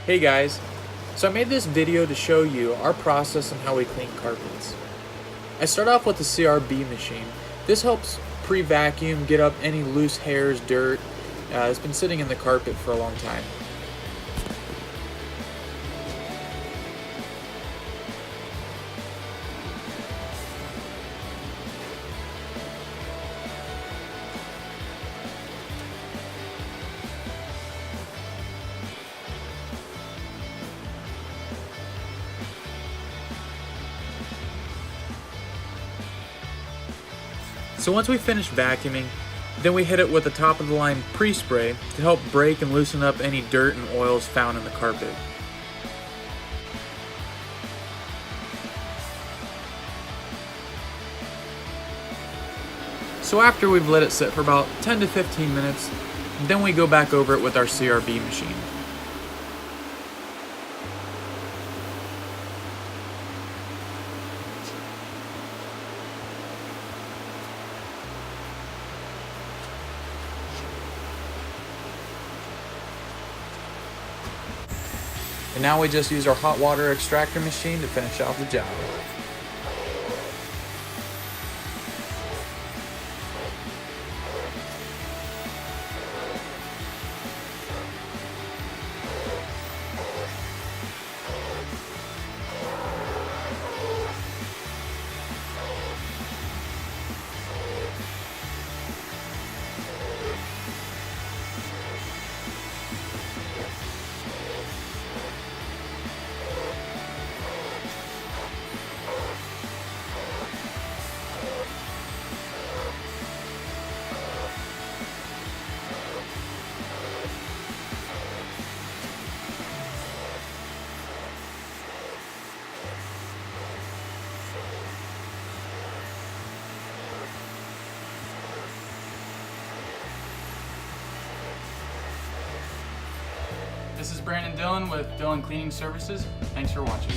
Hey guys, so I made this video to show you our process on how we clean carpets. I start off with the CRB machine. This helps pre-vacuum, get up any loose hairs, dirt that's been sitting in the carpet for a long time. So once we finish vacuuming, then we hit it with the top of the line pre-spray to help break and loosen up any dirt and oils found in the carpet. So after we've let it sit for about 10 to 15 minutes, then we go back over it with our CRB machine. And now we just use our hot water extractor machine to finish off the job. This is Brandon Dillon with Dillon Cleaning Services. Thanks for watching.